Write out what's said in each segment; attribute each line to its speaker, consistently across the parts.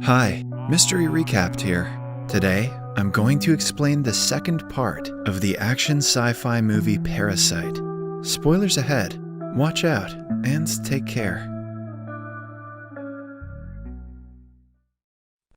Speaker 1: Hi, Mystery Recapped here. Today, I'm going to explain the second part of the action sci-fi movie Parasite. Spoilers ahead. Watch out, and take care.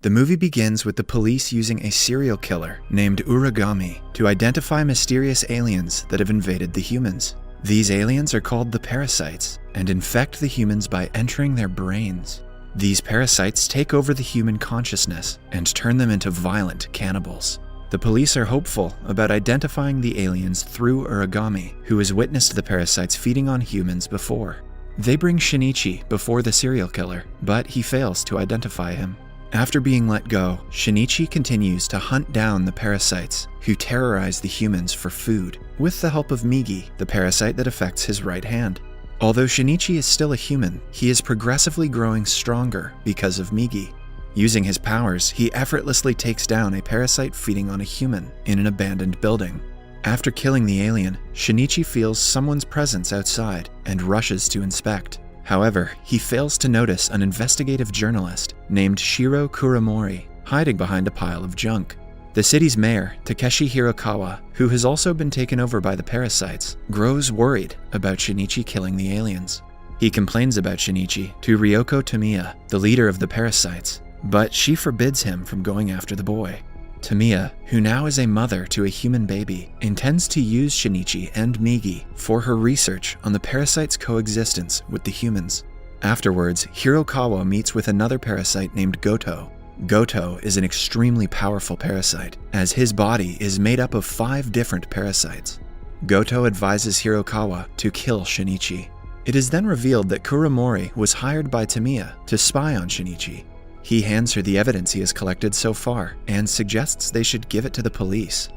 Speaker 1: The movie begins with the police using a serial killer named Uragami to identify mysterious aliens that have invaded the humans. These aliens are called the parasites and infect the humans by entering their brains. These parasites take over the human consciousness and turn them into violent cannibals. The police are hopeful about identifying the aliens through Uragami, who has witnessed the parasites feeding on humans before. They bring Shinichi before the serial killer, but he fails to identify him. After being let go, Shinichi continues to hunt down the parasites, who terrorize the humans for food, with the help of Migi, the parasite that affects his right hand. Although Shinichi is still a human, he is progressively growing stronger because of Migi. Using his powers, he effortlessly takes down a parasite feeding on a human in an abandoned building. After killing the alien, Shinichi feels someone's presence outside and rushes to inspect. However, he fails to notice an investigative journalist named Shiro Kuramori hiding behind a pile of junk. The city's mayor, Takeshi Hirokawa, who has also been taken over by the parasites, grows worried about Shinichi killing the aliens. He complains about Shinichi to Ryoko Tamiya, the leader of the parasites, but she forbids him from going after the boy. Tamiya, who now is a mother to a human baby, intends to use Shinichi and Migi for her research on the parasites' coexistence with the humans. Afterwards, Hirokawa meets with another parasite named Goto. Goto is an extremely powerful parasite, as his body is made up of 5 different parasites. Goto advises Hirokawa to kill Shinichi. It is then revealed that Kuramori was hired by Tamiya to spy on Shinichi. He hands her the evidence he has collected so far and suggests they should give it to the police.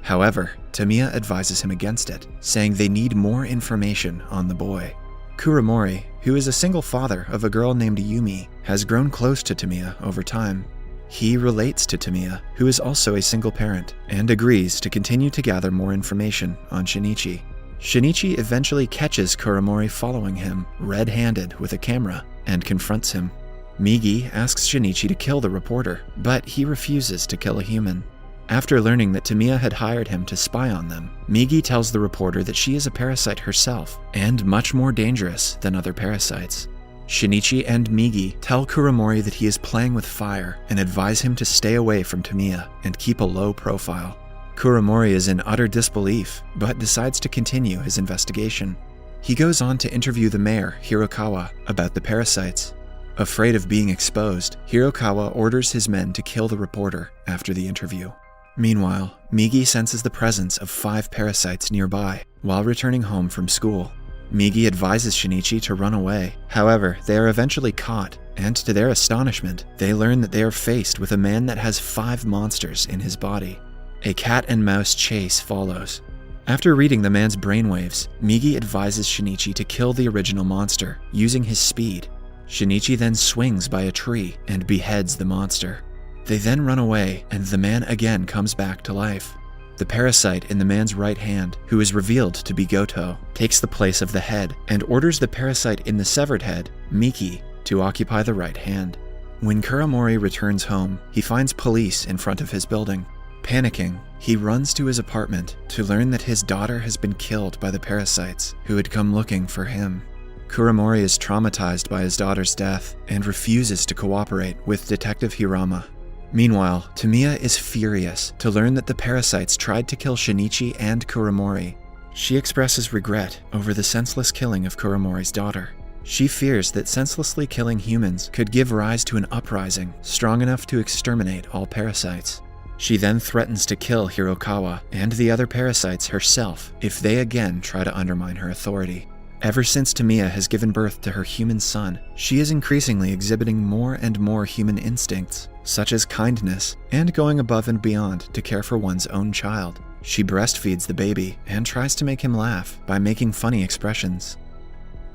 Speaker 1: However, Tamiya advises him against it, saying they need more information on the boy. Kuramori, who is a single father of a girl named Yumi, has grown close to Tamiya over time. He relates to Tamiya, who is also a single parent, and agrees to continue to gather more information on Shinichi. Shinichi eventually catches Kuramori following him, red-handed with a camera, and confronts him. Migi asks Shinichi to kill the reporter, but he refuses to kill a human. After learning that Tamiya had hired him to spy on them, Migi tells the reporter that she is a parasite herself, and much more dangerous than other parasites. Shinichi and Migi tell Kuramori that he is playing with fire and advise him to stay away from Tamiya and keep a low profile. Kuramori is in utter disbelief, but decides to continue his investigation. He goes on to interview the mayor, Hirokawa, about the parasites. Afraid of being exposed, Hirokawa orders his men to kill the reporter after the interview. Meanwhile, Migi senses the presence of 5 parasites nearby while returning home from school. Migi advises Shinichi to run away. However, they are eventually caught, and to their astonishment, they learn that they are faced with a man that has 5 monsters in his body. A cat and mouse chase follows. After reading the man's brainwaves, Migi advises Shinichi to kill the original monster using his speed. Shinichi then swings by a tree and beheads the monster. They then run away, and the man again comes back to life. The parasite in the man's right hand, who is revealed to be Goto, takes the place of the head and orders the parasite in the severed head, Miki, to occupy the right hand. When Kuramori returns home, he finds police in front of his building. Panicking, he runs to his apartment to learn that his daughter has been killed by the parasites who had come looking for him. Kuramori is traumatized by his daughter's death and refuses to cooperate with Detective Hirama. Meanwhile, Tamiya is furious to learn that the parasites tried to kill Shinichi and Kuramori. She expresses regret over the senseless killing of Kuramori's daughter. She fears that senselessly killing humans could give rise to an uprising strong enough to exterminate all parasites. She then threatens to kill Hirokawa and the other parasites herself if they again try to undermine her authority. Ever since Tamiya has given birth to her human son, she is increasingly exhibiting more and more human instincts, such as kindness and going above and beyond to care for one's own child. She breastfeeds the baby and tries to make him laugh by making funny expressions.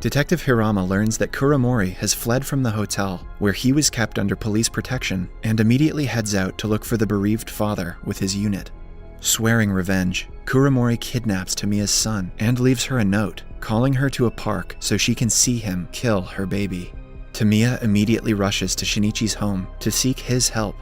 Speaker 1: Detective Hirama learns that Kuramori has fled from the hotel, where he was kept under police protection, and immediately heads out to look for the bereaved father with his unit. Swearing revenge, Kuramori kidnaps Tamiya's son and leaves her a note, calling her to a park so she can see him kill her baby. Tamiya immediately rushes to Shinichi's home to seek his help.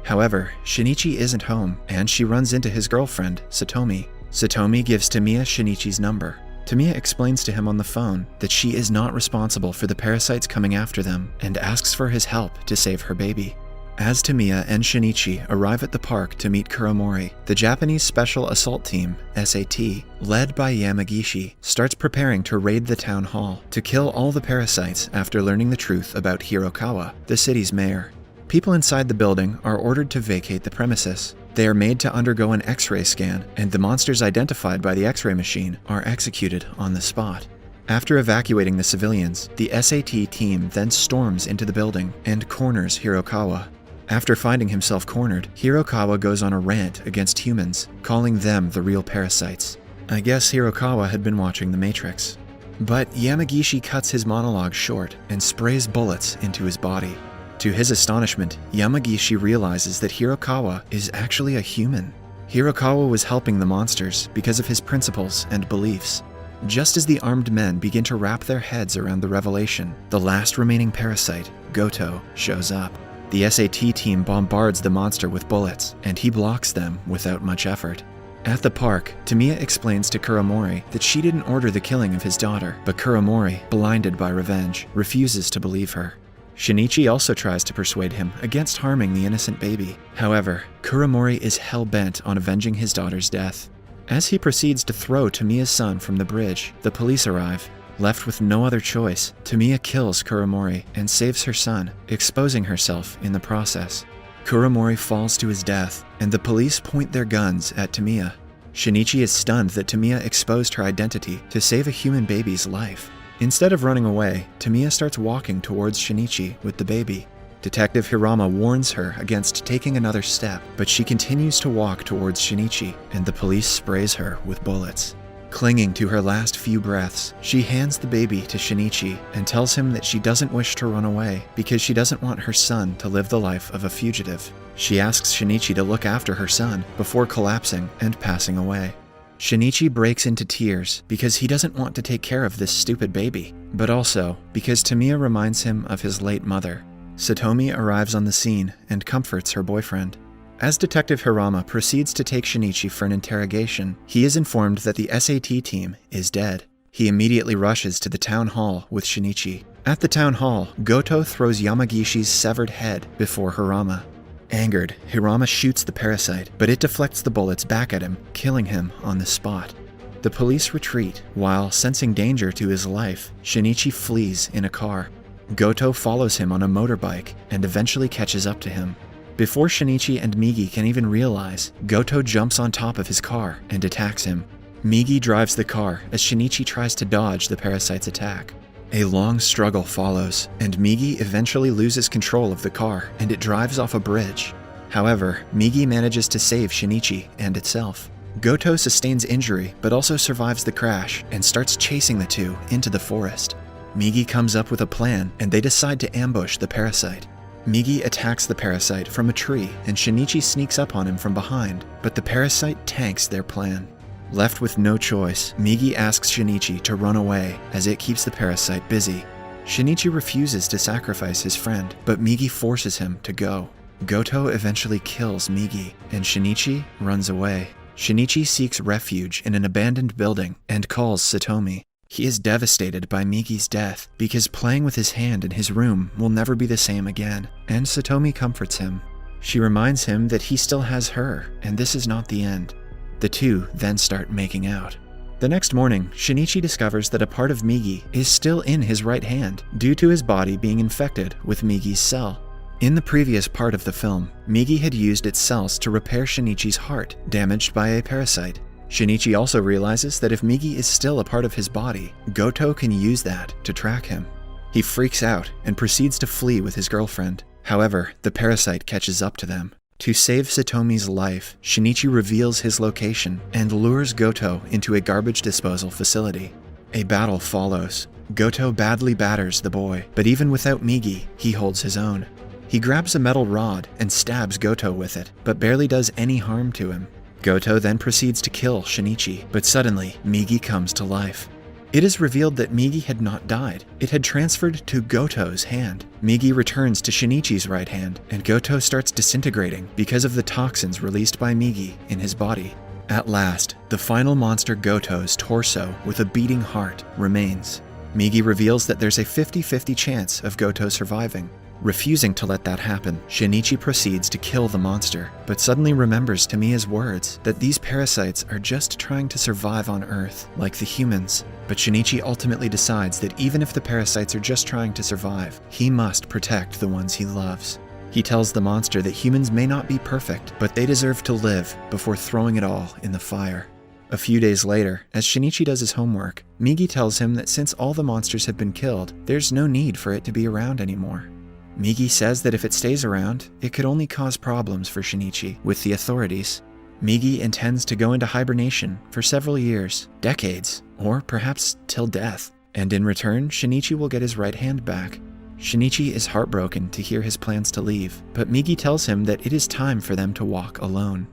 Speaker 1: However, Shinichi isn't home, and she runs into his girlfriend, Satomi. Satomi gives Tamiya Shinichi's number. Tamiya explains to him on the phone that she is not responsible for the parasites coming after them and asks for his help to save her baby. As Tamiya and Shinichi arrive at the park to meet Kuromori, the Japanese Special Assault Team, SAT, led by Yamagishi, starts preparing to raid the town hall to kill all the parasites after learning the truth about Hirokawa, the city's mayor. People inside the building are ordered to vacate the premises. They are made to undergo an X-ray scan, and the monsters identified by the X-ray machine are executed on the spot. After evacuating the civilians, the SAT team then storms into the building and corners Hirokawa. After finding himself cornered, Hirokawa goes on a rant against humans, calling them the real parasites. I guess Hirokawa had been watching The Matrix. But Yamagishi cuts his monologue short and sprays bullets into his body. To his astonishment, Yamagishi realizes that Hirokawa is actually a human. Hirokawa was helping the monsters because of his principles and beliefs. Just as the armed men begin to wrap their heads around the revelation, the last remaining parasite, Goto, shows up. The SAT team bombards the monster with bullets, and he blocks them without much effort. At the park, Tamiya explains to Kuromori that she didn't order the killing of his daughter, but Kuromori, blinded by revenge, refuses to believe her. Shinichi also tries to persuade him against harming the innocent baby. However, Kuromori is hell-bent on avenging his daughter's death. As he proceeds to throw Tamiya's son from the bridge, the police arrive. Left with no other choice, Tamiya kills Kuromori and saves her son, exposing herself in the process. Kuromori falls to his death, and the police point their guns at Tamiya. Shinichi is stunned that Tamiya exposed her identity to save a human baby's life. Instead of running away, Tamiya starts walking towards Shinichi with the baby. Detective Hirama warns her against taking another step, but she continues to walk towards Shinichi, and the police sprays her with bullets. Clinging to her last few breaths, she hands the baby to Shinichi and tells him that she doesn't wish to run away because she doesn't want her son to live the life of a fugitive. She asks Shinichi to look after her son before collapsing and passing away. Shinichi breaks into tears because he doesn't want to take care of this stupid baby, but also because Tamiya reminds him of his late mother. Satomi arrives on the scene and comforts her boyfriend. As Detective Hirama proceeds to take Shinichi for an interrogation, he is informed that the SAT team is dead. He immediately rushes to the town hall with Shinichi. At the town hall, Goto throws Yamagishi's severed head before Hirama. Angered, Hirama shoots the parasite, but it deflects the bullets back at him, killing him on the spot. The police retreat, while sensing danger to his life, Shinichi flees in a car. Goto follows him on a motorbike and eventually catches up to him. Before Shinichi and Migi can even realize, Goto jumps on top of his car and attacks him. Migi drives the car as Shinichi tries to dodge the parasite's attack. A long struggle follows, and Migi eventually loses control of the car and it drives off a bridge. However, Migi manages to save Shinichi and itself. Goto sustains injury but also survives the crash and starts chasing the two into the forest. Migi comes up with a plan and they decide to ambush the parasite. Migi attacks the parasite from a tree and Shinichi sneaks up on him from behind, but the parasite tanks their plan. Left with no choice, Migi asks Shinichi to run away as it keeps the parasite busy. Shinichi refuses to sacrifice his friend, but Migi forces him to go. Goto eventually kills Migi, and Shinichi runs away. Shinichi seeks refuge in an abandoned building and calls Satomi. He is devastated by Migi's death because playing with his hand in his room will never be the same again, and Satomi comforts him. She reminds him that he still has her, and this is not the end. The two then start making out. The next morning, Shinichi discovers that a part of Migi is still in his right hand due to his body being infected with Migi's cell. In the previous part of the film, Migi had used its cells to repair Shinichi's heart, damaged by a parasite. Shinichi also realizes that if Migi is still a part of his body, Goto can use that to track him. He freaks out and proceeds to flee with his girlfriend. However, the parasite catches up to them. To save Satomi's life, Shinichi reveals his location and lures Goto into a garbage disposal facility. A battle follows. Goto badly batters the boy, but even without Migi, he holds his own. He grabs a metal rod and stabs Goto with it, but barely does any harm to him. Goto then proceeds to kill Shinichi, but suddenly, Migi comes to life. It is revealed that Migi had not died. It had transferred to Goto's hand. Migi returns to Shinichi's right hand, and Goto starts disintegrating because of the toxins released by Migi in his body. At last, the final monster Goto's torso with a beating heart remains. Migi reveals that there's a 50-50 chance of Goto surviving. Refusing to let that happen, Shinichi proceeds to kill the monster, but suddenly remembers Tamiya's words that these parasites are just trying to survive on Earth, like the humans. But Shinichi ultimately decides that even if the parasites are just trying to survive, he must protect the ones he loves. He tells the monster that humans may not be perfect, but they deserve to live before throwing it all in the fire. A few days later, as Shinichi does his homework, Migi tells him that since all the monsters have been killed, there's no need for it to be around anymore. Migi says that if it stays around, it could only cause problems for Shinichi with the authorities. Migi intends to go into hibernation for several years, decades, or perhaps till death, and in return, Shinichi will get his right hand back. Shinichi is heartbroken to hear his plans to leave, but Migi tells him that it is time for them to walk alone.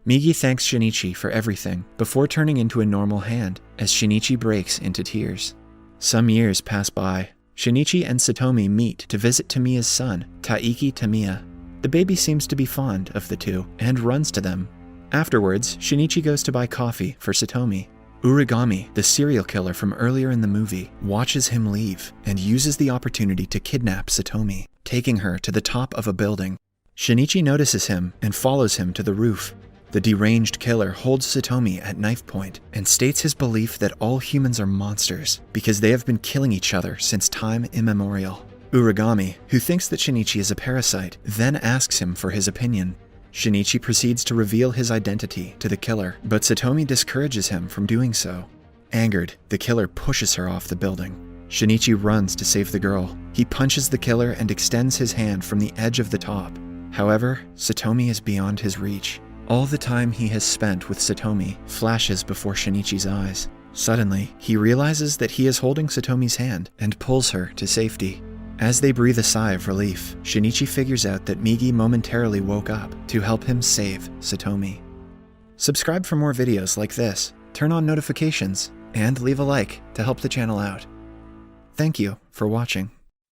Speaker 1: Migi thanks Shinichi for everything before turning into a normal hand, as Shinichi breaks into tears. Some years pass by. Shinichi and Satomi meet to visit Tamiya's son, Taiki Tamiya. The baby seems to be fond of the two and runs to them. Afterwards, Shinichi goes to buy coffee for Satomi. Uragami, the serial killer from earlier in the movie, watches him leave and uses the opportunity to kidnap Satomi, taking her to the top of a building. Shinichi notices him and follows him to the roof. The deranged killer holds Satomi at knife point and states his belief that all humans are monsters because they have been killing each other since time immemorial. Uragami, who thinks that Shinichi is a parasite, then asks him for his opinion. Shinichi proceeds to reveal his identity to the killer, but Satomi discourages him from doing so. Angered, the killer pushes her off the building. Shinichi runs to save the girl. He punches the killer and extends his hand from the edge of the top. However, Satomi is beyond his reach. All the time he has spent with Satomi flashes before Shinichi's eyes. Suddenly, he realizes that he is holding Satomi's hand and pulls her to safety. As they breathe a sigh of relief, Shinichi figures out that Migi momentarily woke up to help him save Satomi. Subscribe for more videos like this, turn on notifications, and leave a like to help the channel out. Thank you for watching.